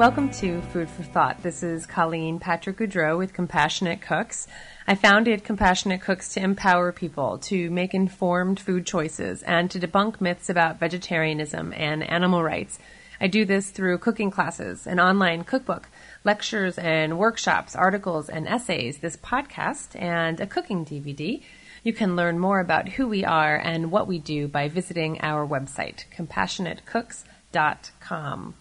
Welcome to Food for Thought. This is Colleen Patrick-Goudreau with Compassionate Cooks. I founded Compassionate Cooks to empower people to make informed food choices and to debunk myths about vegetarianism and animal rights. I do this through cooking classes, an online cookbook, lectures and workshops, articles and essays, this podcast, and a cooking DVD. You can learn more about who we are and what we do by visiting our website, compassionatecooks.com.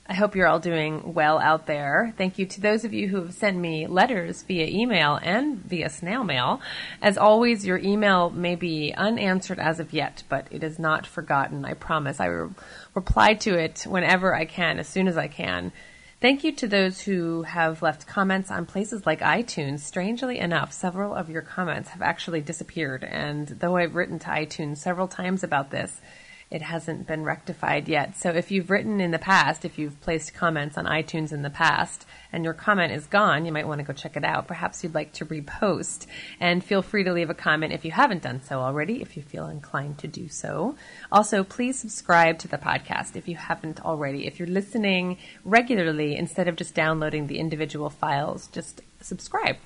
I hope you're all doing well out there. Thank you to those of you who have sent me letters via email and via snail mail. As always, your email may be unanswered as of yet, but it is not forgotten, I promise. I will reply to it whenever I can, as soon as I can. Thank you to those who have left comments on places like iTunes. Strangely enough, several of your comments have actually disappeared, and though I've written to iTunes several times about this, it hasn't been rectified yet. So if you've written in the past, if you've placed comments on iTunes in the past, and your comment is gone, you might want to go check it out. Perhaps you'd like to repost. And feel free to leave a comment if you haven't done so already, if you feel inclined to do so. Also, please subscribe to the podcast if you haven't already. If you're listening regularly, instead of just downloading the individual files, just subscribe.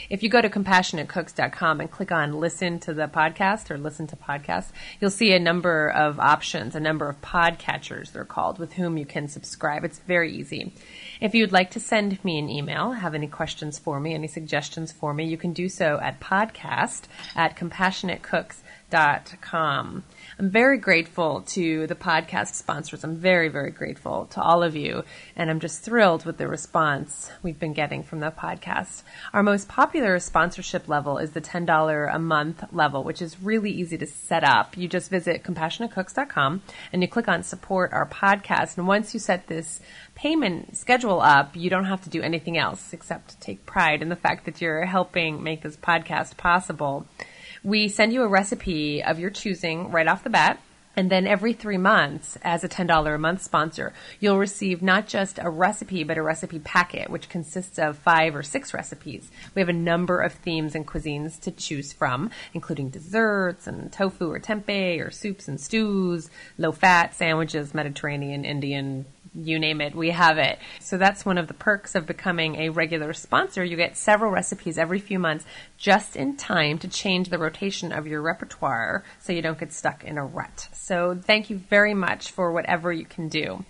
If you go to compassionatecooks.com and click on listen to the podcast or listen to podcasts, you'll see a number of options, a number of podcatchers, they're called, with whom you can subscribe. It's very easy. If you'd like to send me an email, have any questions for me, any suggestions for me, you can do so at podcast@compassionatecooks.com. I'm very grateful to the podcast sponsors. I'm very, very grateful to all of you, and I'm just thrilled with the response we've been getting from the podcast. Our most popular sponsorship level is the $10 a month level, which is really easy to set up. You just visit compassionatecooks.com and you click on support our podcast, and once you set this payment schedule up, you don't have to do anything else except take pride in the fact that you're helping make this podcast possible. We send you a recipe of your choosing right off the bat, and then every 3 months, as a $10 a month sponsor, you'll receive not just a recipe, but a recipe packet, which consists of 5 or 6 recipes. We have a number of themes and cuisines to choose from, including desserts and tofu or tempeh or soups and stews, low-fat sandwiches, Mediterranean, Indian, you name it, we have it. So that's one of the perks of becoming a regular sponsor. You get several recipes every few months just in time to change the rotation of your repertoire so you don't get stuck in a rut. So thank you very much for whatever you can do.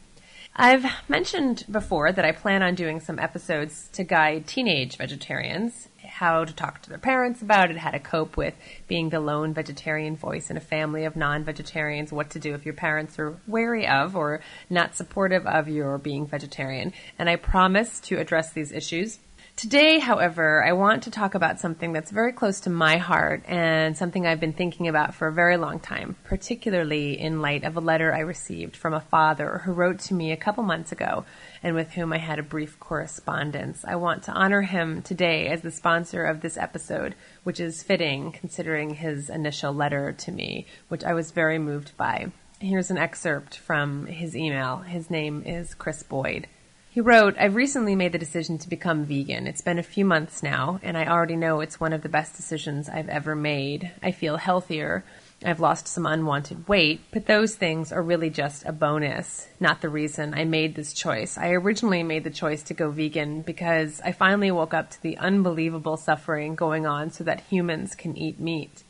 I've mentioned before that I plan on doing some episodes to guide teenage vegetarians, how to talk to their parents about it, how to cope with being the lone vegetarian voice in a family of non-vegetarians, what to do if your parents are wary of or not supportive of your being vegetarian. And I promise to address these issues. Today, however, I want to talk about something that's very close to my heart and something I've been thinking about for a very long time, particularly in light of a letter I received from a father who wrote to me a couple months ago and with whom I had a brief correspondence. I want to honor him today as the sponsor of this episode, which is fitting considering his initial letter to me, which I was very moved by. Here's an excerpt from his email. His name is Chris Boyd. He wrote, "I've recently made the decision to become vegan. It's been a few months now, and I already know it's one of the best decisions I've ever made. I feel healthier. I've lost some unwanted weight, but those things are really just a bonus, not the reason I made this choice. I originally made the choice to go vegan because I finally woke up to the unbelievable suffering going on so that humans can eat meat.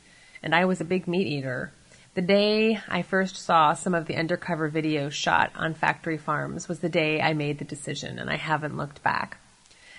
And I was a big meat eater. The day I first saw some of the undercover videos shot on factory farms was the day I made the decision, and I haven't looked back.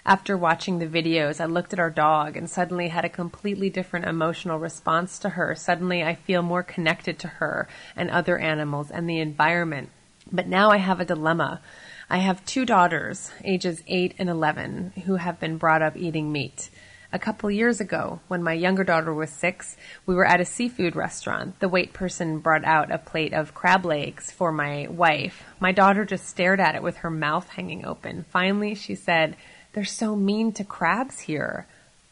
After watching the videos, I looked at our dog and suddenly had a completely different emotional response to her. Suddenly, I feel more connected to her and other animals and the environment. But now I have a dilemma. I have 2 daughters, ages 8 and 11, who have been brought up eating meat. A couple years ago, when my younger daughter was 6, we were at a seafood restaurant. The wait person brought out a plate of crab legs for my wife. My daughter just stared at it with her mouth hanging open. Finally, she said, "They're so mean to crabs here."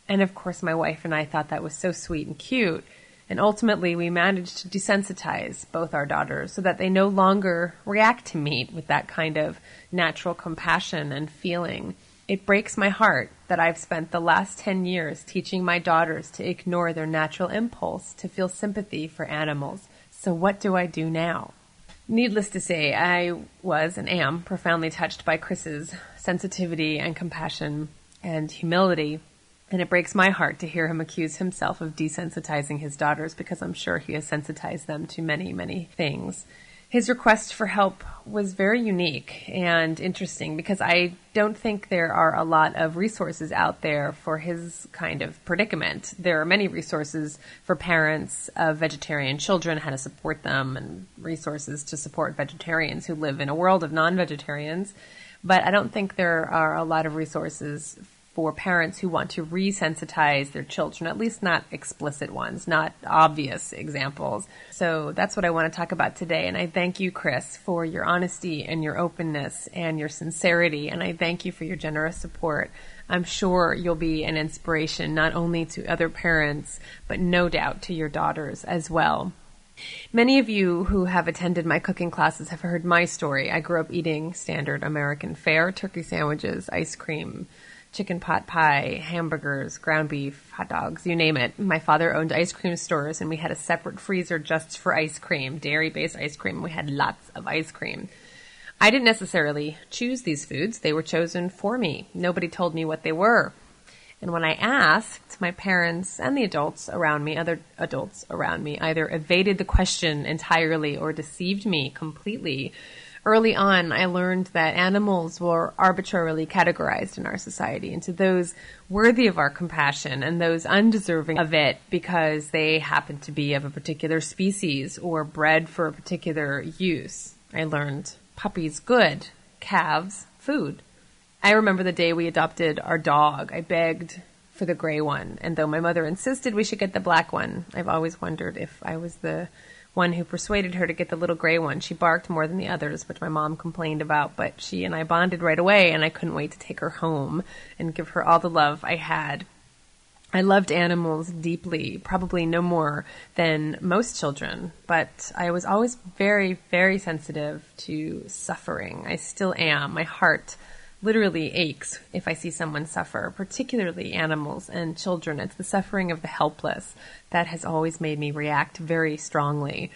And of course, my wife and I thought that was so sweet and cute. And ultimately, we managed to desensitize both our daughters so that they no longer react to meat with that kind of natural compassion and feeling. It breaks my heart that I've spent the last 10 years teaching my daughters to ignore their natural impulse to feel sympathy for animals. So what do I do now? Needless to say, I was and am profoundly touched by Chris's sensitivity and compassion and humility. And it breaks my heart to hear him accuse himself of desensitizing his daughters, because I'm sure he has sensitized them to many, many things. His request for help was very unique and interesting, because I don't think there are a lot of resources out there for his kind of predicament. There are many resources for parents of vegetarian children, how to support them, and resources to support vegetarians who live in a world of non-vegetarians. But I don't think there are a lot of resources for parents who want to resensitize their children, at least not explicit ones, not obvious examples. So that's what I want to talk about today. And I thank you, Chris, for your honesty and your openness and your sincerity. And I thank you for your generous support. I'm sure you'll be an inspiration not only to other parents, but no doubt to your daughters as well. Many of you who have attended my cooking classes have heard my story. I grew up eating standard American fare, turkey sandwiches, ice cream, chicken pot pie, hamburgers, ground beef, hot dogs, you name it. My father owned ice cream stores, and we had a separate freezer just for ice cream, dairy-based ice cream. We had lots of ice cream. I didn't necessarily choose these foods. They were chosen for me. Nobody told me what they were. And when I asked, my parents and the adults around me, other adults around me, either evaded the question entirely or deceived me completely. Early on, I learned that animals were arbitrarily categorized in our society into those worthy of our compassion and those undeserving of it because they happen to be of a particular species or bred for a particular use. I learned puppies good, calves food. I remember the day we adopted our dog. I begged for the gray one, and though my mother insisted we should get the black one, I've always wondered if I was the one who persuaded her to get the little gray one. She barked more than the others, which my mom complained about, but she and I bonded right away, and I couldn't wait to take her home and give her all the love I had. I loved animals deeply, probably no more than most children, but I was always very, very sensitive to suffering. I still am. My heart literally aches if I see someone suffer, particularly animals and children. It's the suffering of the helpless that has always made me react very strongly.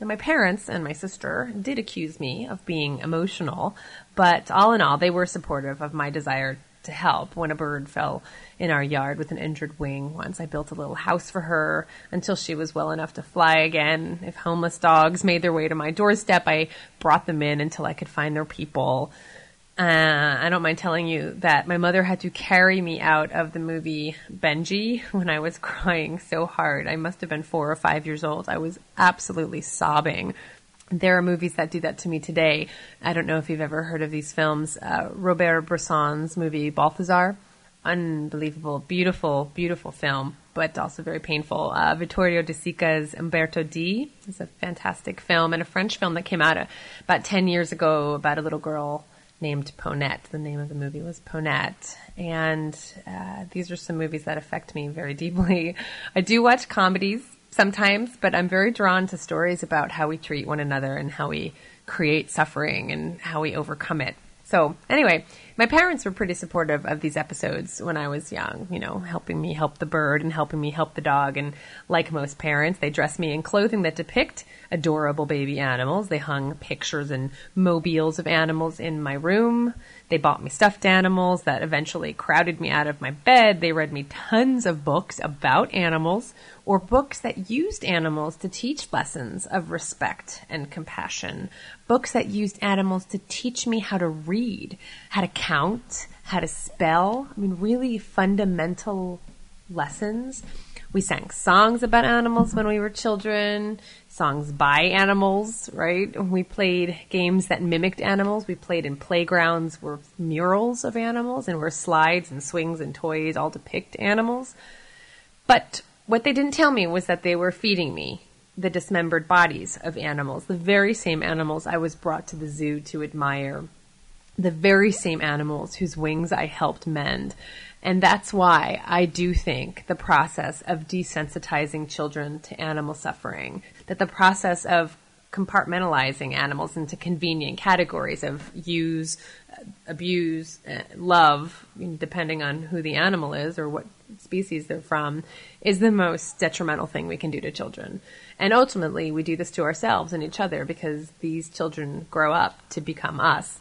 And my parents and my sister did accuse me of being emotional, but all in all, they were supportive of my desire to help. When a bird fell in our yard with an injured wing once, I built a little house for her until she was well enough to fly again. If homeless dogs made their way to my doorstep, I brought them in until I could find their people. I don't mind telling you that my mother had to carry me out of the movie Benji when I was crying so hard. I must have been 4 or 5 years old. I was absolutely sobbing. There are movies that do that to me today. I don't know if you've ever heard of these films. Robert Bresson's movie Balthazar. Unbelievable, beautiful, beautiful film, but also very painful. Vittorio De Sica's Umberto D is a fantastic film, and a French film that came out about 10 years ago about a little girl named Ponette. The name of the movie was Ponette. And these are some movies that affect me very deeply. I do watch comedies sometimes, but I'm very drawn to stories about how we treat one another and how we create suffering and how we overcome it. So anyway, my parents were pretty supportive of these episodes when I was young, helping me help the bird and helping me help the dog. And like most parents, they dressed me in clothing that depict adorable baby animals. They hung pictures and mobiles of animals in my room. They bought me stuffed animals that eventually crowded me out of my bed. They read me tons of books about animals or books that used animals to teach lessons of respect and compassion. Books that used animals to teach me how to read, how to count, how to spell. Really fundamental lessons. We sang songs about animals when we were children, songs by animals, right? We played games that mimicked animals. We played in playgrounds where murals of animals and where slides and swings and toys all depict animals. But what they didn't tell me was that they were feeding me the dismembered bodies of animals, the very same animals I was brought to the zoo to admire, the very same animals whose wings I helped mend. And that's why I do think the process of desensitizing children to animal suffering, that the process of compartmentalizing animals into convenient categories of use, abuse, love, depending on who the animal is or what species they're from, is the most detrimental thing we can do to children. And ultimately, we do this to ourselves and each other because these children grow up to become us.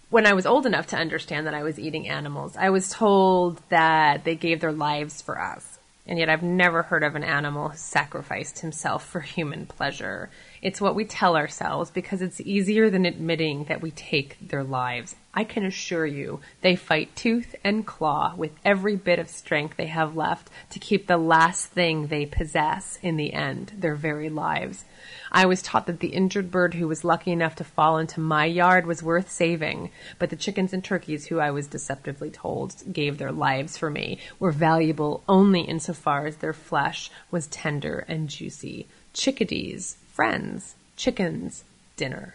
When I was old enough to understand that I was eating animals, I was told that they gave their lives for us. And yet I've never heard of an animal who sacrificed himself for human pleasure. It's what we tell ourselves because it's easier than admitting that we take their lives. I can assure you they fight tooth and claw with every bit of strength they have left to keep the last thing they possess in the end, their very lives. I was taught that the injured bird who was lucky enough to fall into my yard was worth saving, but the chickens and turkeys who I was deceptively told gave their lives for me were valuable only insofar as their flesh was tender and juicy. Chickadees, friends, chickens, dinner.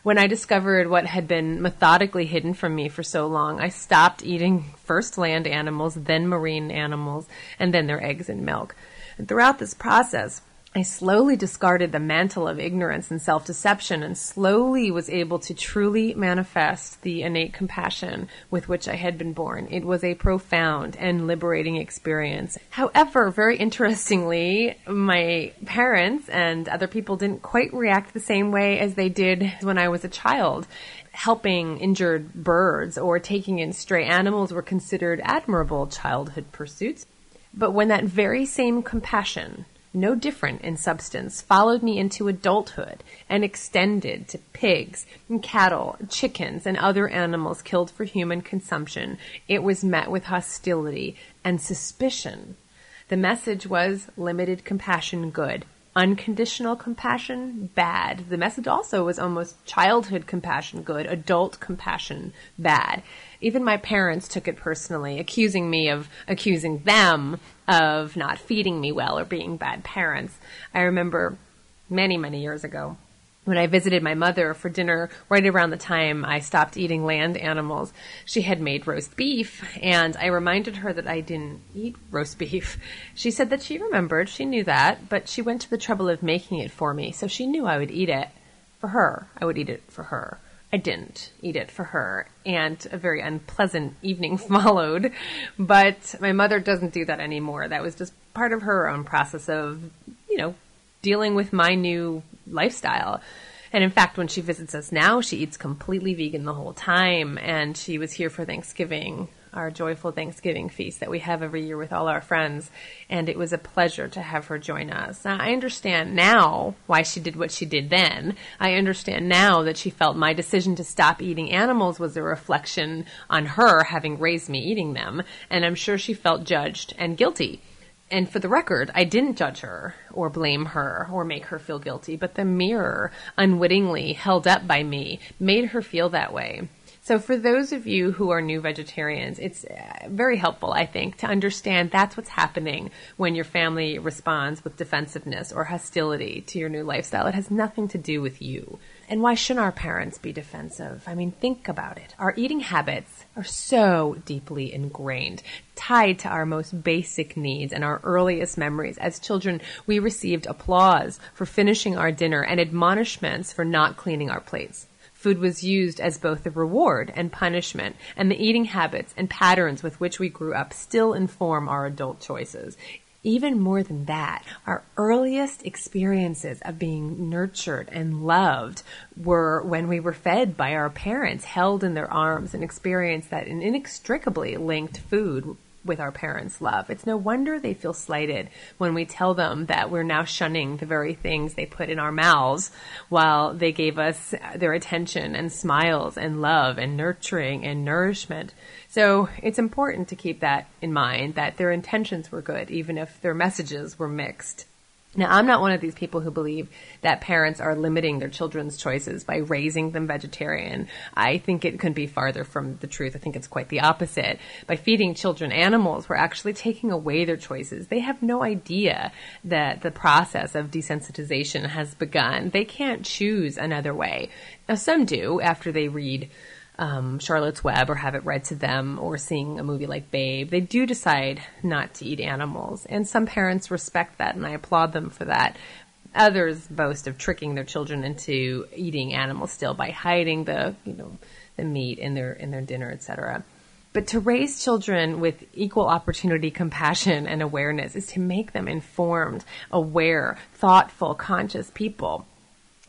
When I discovered what had been methodically hidden from me for so long, I stopped eating first land animals, then marine animals, and then their eggs and milk. And throughout this process, I slowly discarded the mantle of ignorance and self-deception and slowly was able to truly manifest the innate compassion with which I had been born. It was a profound and liberating experience. However, very interestingly, my parents and other people didn't quite react the same way as they did when I was a child. Helping injured birds or taking in stray animals were considered admirable childhood pursuits. But when that very same compassion, no different in substance, followed me into adulthood and extended to pigs and cattle, chickens, and other animals killed for human consumption, it was met with hostility and suspicion. The message was limited compassion good, unconditional compassion bad. The message also was almost childhood compassion good, adult compassion bad. Even my parents took it personally, accusing me of accusing them of not feeding me well or being bad parents. I remember many, many years ago when I visited my mother for dinner right around the time I stopped eating land animals. She had made roast beef, and I reminded her that I didn't eat roast beef. She said that she remembered, she knew that, but she went to the trouble of making it for me, so she knew I would eat it for her. I would eat it for her. I didn't eat it for her, and a very unpleasant evening followed. But my mother doesn't do that anymore. That was just part of her own process of, dealing with my new lifestyle. And in fact, when she visits us now, she eats completely vegan the whole time. And she was here for Thanksgiving, our joyful Thanksgiving feast that we have every year with all our friends. And it was a pleasure to have her join us. Now, I understand now why she did what she did then. I understand now that she felt my decision to stop eating animals was a reflection on her having raised me eating them. And I'm sure she felt judged and guilty. And for the record, I didn't judge her or blame her or make her feel guilty, but the mirror unwittingly held up by me made her feel that way. So for those of you who are new vegetarians, it's very helpful, I think, to understand that's what's happening when your family responds with defensiveness or hostility to your new lifestyle. It has nothing to do with you. And why shouldn't our parents be defensive? I mean, think about it. Our eating habits are so deeply ingrained, tied to our most basic needs and our earliest memories. As children, we received applause for finishing our dinner and admonishments for not cleaning our plates. Food was used as both a reward and punishment, and the eating habits and patterns with which we grew up still inform our adult choices. Even more than that, our earliest experiences of being nurtured and loved were when we were fed by our parents, held in their arms, and experienced that inextricably linked food with our parents' love. It's no wonder they feel slighted when we tell them that we're now shunning the very things they put in our mouths while they gave us their attention and smiles and love and nurturing and nourishment. So it's important to keep that in mind, that their intentions were good, even if their messages were mixed. Now, I'm not one of these people who believe that parents are limiting their children's choices by raising them vegetarian. I think it couldn't be farther from the truth. I think it's quite the opposite. By feeding children animals, we're actually taking away their choices. They have no idea that the process of desensitization has begun. They can't choose another way. Now, some do after they read Charlotte's Web or have it read to them or seeing a movie like Babe. They do decide not to eat animals. And some parents respect that, and I applaud them for that. Others boast of tricking their children into eating animals still by hiding the the meat in their dinner, etc. But to raise children with equal opportunity, compassion, and awareness is to make them informed, aware, thoughtful, conscious people.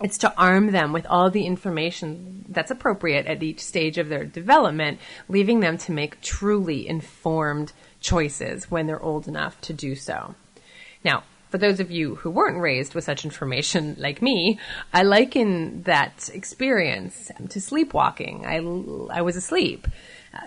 It's to arm them with all the information that's appropriate at each stage of their development, leaving them to make truly informed choices when they're old enough to do so. Now, for those of you who weren't raised with such information like me, I liken that experience to sleepwalking. I was asleep.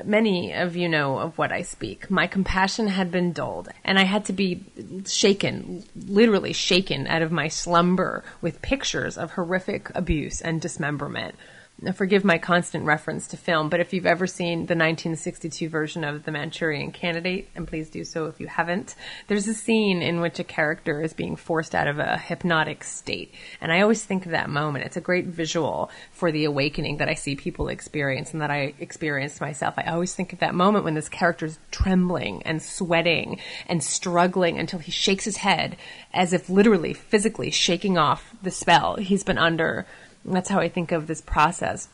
Many of you know of what I speak. My compassion had been dulled, and I had to be shaken, literally shaken out of my slumber with pictures of horrific abuse and dismemberment. Now, forgive my constant reference to film, but if you've ever seen the 1962 version of The Manchurian Candidate, and please do so if you haven't, there's a scene in which a character is being forced out of a hypnotic state. And I always think of that moment. It's a great visual for the awakening that I see people experience and that I experienced myself. I always think of that moment when this character's trembling and sweating and struggling until he shakes his head as if literally, physically shaking off the spell he's been under. That's how I think of this process.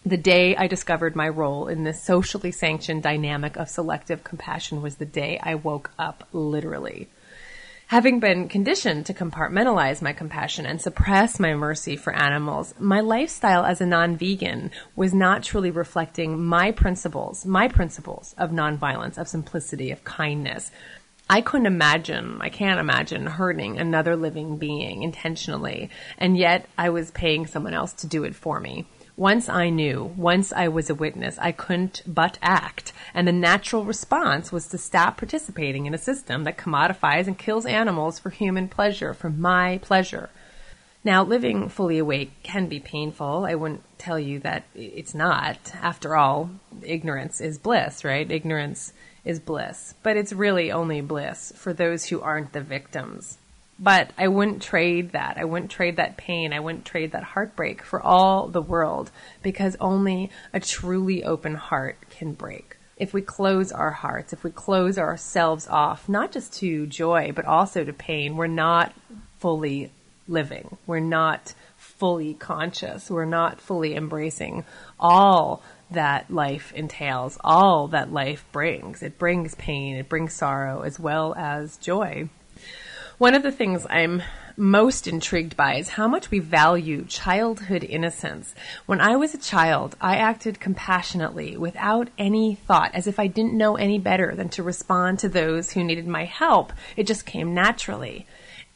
The day I discovered my role in this socially sanctioned dynamic of selective compassion was the day I woke up, literally. Having been conditioned to compartmentalize my compassion and suppress my mercy for animals, my lifestyle as a non-vegan was not truly reflecting my principles of nonviolence, of simplicity, of kindness. I can't imagine hurting another living being intentionally, and yet I was paying someone else to do it for me. Once I knew, once I was a witness, I couldn't but act, and the natural response was to stop participating in a system that commodifies and kills animals for human pleasure, for my pleasure. Now, living fully awake can be painful. I wouldn't tell you that it's not. After all, ignorance is bliss, right? Ignorance is bliss. But it's really only bliss for those who aren't the victims. But I wouldn't trade that. I wouldn't trade that pain. I wouldn't trade that heartbreak for all the world, because only a truly open heart can break. If we close our hearts, if we close ourselves off, not just to joy, but also to pain, we're not fully living. We're not fully conscious. We're not fully embracing all that life entails, all that life brings. It brings pain, it brings sorrow, as well as joy. One of the things I'm most intrigued by is how much we value childhood innocence. When I was a child, I acted compassionately without any thought, as if I didn't know any better than to respond to those who needed my help. It just came naturally.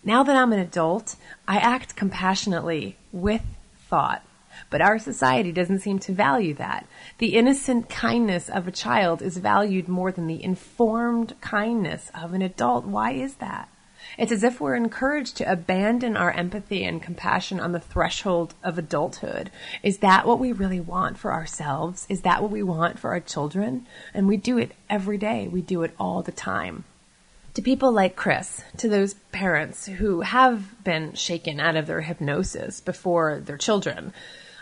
Now that I'm an adult, I act compassionately with thought. But our society doesn't seem to value that. The innocent kindness of a child is valued more than the informed kindness of an adult. Why is that? It's as if we're encouraged to abandon our empathy and compassion on the threshold of adulthood. Is that what we really want for ourselves? Is that what we want for our children? And we do it every day. We do it all the time. To people like Chris, to those parents who have been shaken out of their hypnosis before their children,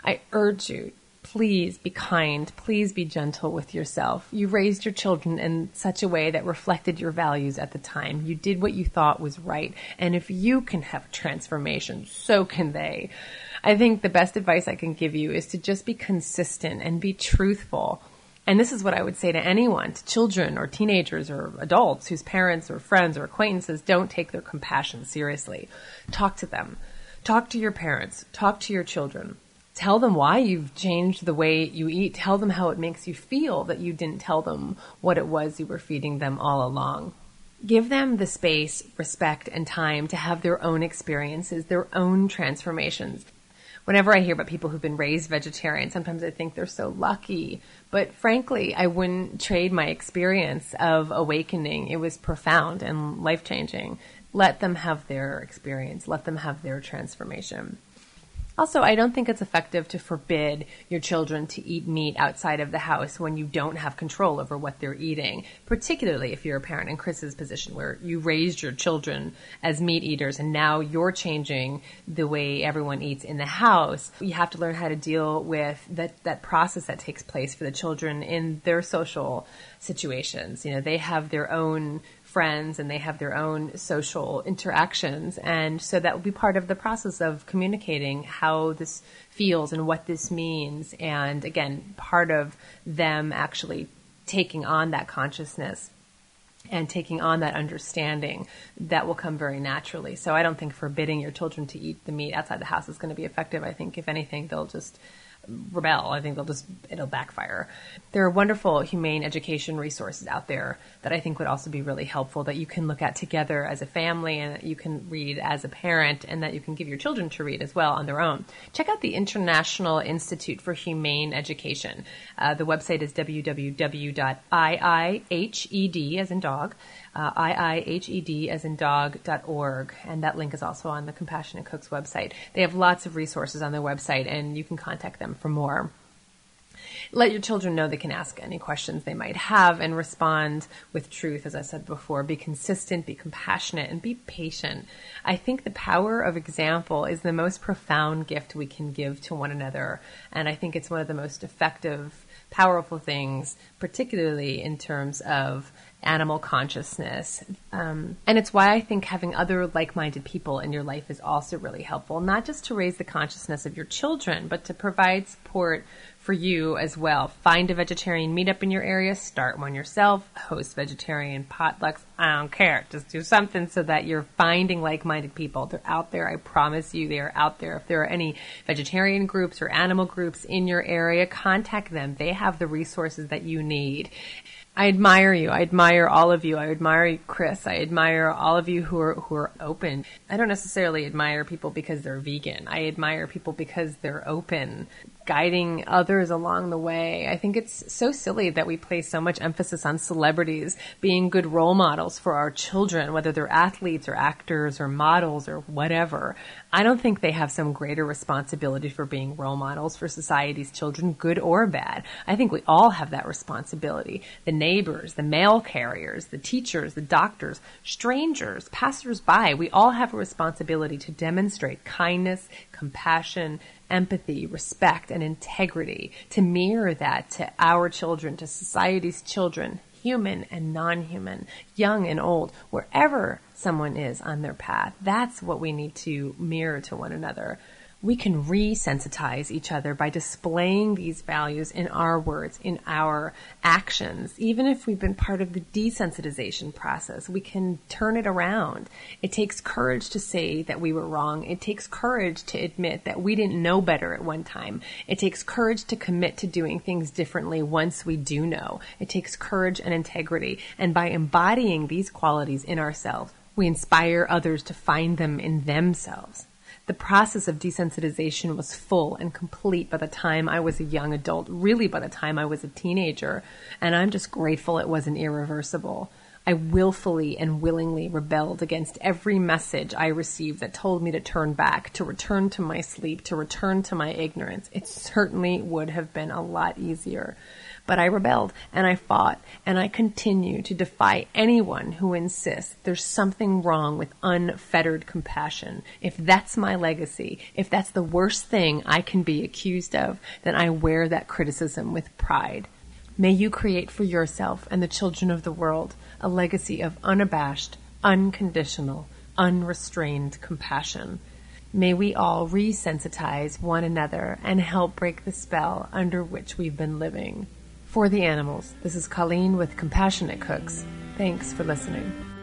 I urge you, please be kind, please be gentle with yourself. You raised your children in such a way that reflected your values at the time. You did what you thought was right. And if you can have transformation, so can they. I think the best advice I can give you is to just be consistent and be truthful. And this is what I would say to anyone, to children or teenagers or adults whose parents or friends or acquaintances don't take their compassion seriously. Talk to them. Talk to your parents. Talk to your children. Tell them why you've changed the way you eat. Tell them how it makes you feel that you didn't tell them what it was you were feeding them all along. Give them the space, respect, and time to have their own experiences, their own transformations. Whenever I hear about people who've been raised vegetarian, sometimes I think they're so lucky. But frankly, I wouldn't trade my experience of awakening. It was profound and life-changing. Let them have their experience. Let them have their transformation. Also, I don't think it's effective to forbid your children to eat meat outside of the house when you don't have control over what they're eating, particularly if you're a parent in Chris's position where you raised your children as meat eaters and now you're changing the way everyone eats in the house. You have to learn how to deal with that process that takes place for the children in their social situations. You know, they have their own friends and they have their own social interactions. And so that will be part of the process of communicating how this feels and what this means. And again, part of them actually taking on that consciousness and taking on that understanding that will come very naturally. So I don't think forbidding your children to eat the meat outside the house is going to be effective. I think if anything, they'll just rebel. I think it'll backfire. There are wonderful humane education resources out there that I think would also be really helpful that you can look at together as a family and that you can read as a parent and that you can give your children to read as well on their own. Check out the International Institute for Humane Education. The website is www.iihed as in dog, iihed as in dog.org, and that link is also on the Compassionate Cooks website. They have lots of resources on their website, and you can contact them for more. Let your children know they can ask any questions they might have and respond with truth, as I said before. Be consistent, be compassionate, and be patient. I think the power of example is the most profound gift we can give to one another, and I think it's one of the most effective, powerful things, particularly in terms of animal consciousness. And it's why I think having other like-minded people in your life is also really helpful, not just to raise the consciousness of your children, but to provide support for you as well. Find a vegetarian meetup in your area, start one yourself, host vegetarian potlucks. I don't care. Just do something so that you're finding like-minded people. They're out there. I promise you they are out there. If there are any vegetarian groups or animal groups in your area, contact them. They have the resources that you need. I admire you. I admire all of you. I admire you, Chris. I admire all of you who are open. I don't necessarily admire people because they're vegan. I admire people because they're open, guiding others along the way. I think it's so silly that we place so much emphasis on celebrities being good role models for our children, whether they're athletes or actors or models or whatever. I don't think they have some greater responsibility for being role models for society's children, good or bad. I think we all have that responsibility. The neighbors, the mail carriers, the teachers, the doctors, strangers, passersby, we all have a responsibility to demonstrate kindness, compassion, empathy, respect, and integrity, to mirror that to our children, to society's children, human and non-human, young and old, wherever someone is on their path. That's what we need to mirror to one another. We can re-sensitize each other by displaying these values in our words, in our actions. Even if we've been part of the desensitization process, we can turn it around. It takes courage to say that we were wrong. It takes courage to admit that we didn't know better at one time. It takes courage to commit to doing things differently once we do know. It takes courage and integrity. And by embodying these qualities in ourselves, we inspire others to find them in themselves. The process of desensitization was full and complete by the time I was a young adult, really by the time I was a teenager, and I'm just grateful it wasn't irreversible. I willfully and willingly rebelled against every message I received that told me to turn back, to return to my sleep, to return to my ignorance. It certainly would have been a lot easier. But I rebelled, and I fought, and I continue to defy anyone who insists there's something wrong with unfettered compassion. If that's my legacy, if that's the worst thing I can be accused of, then I wear that criticism with pride. May you create for yourself and the children of the world a legacy of unabashed, unconditional, unrestrained compassion. May we all re-sensitize one another and help break the spell under which we've been living. For the animals, this is Colleen with Compassionate Cooks. Thanks for listening.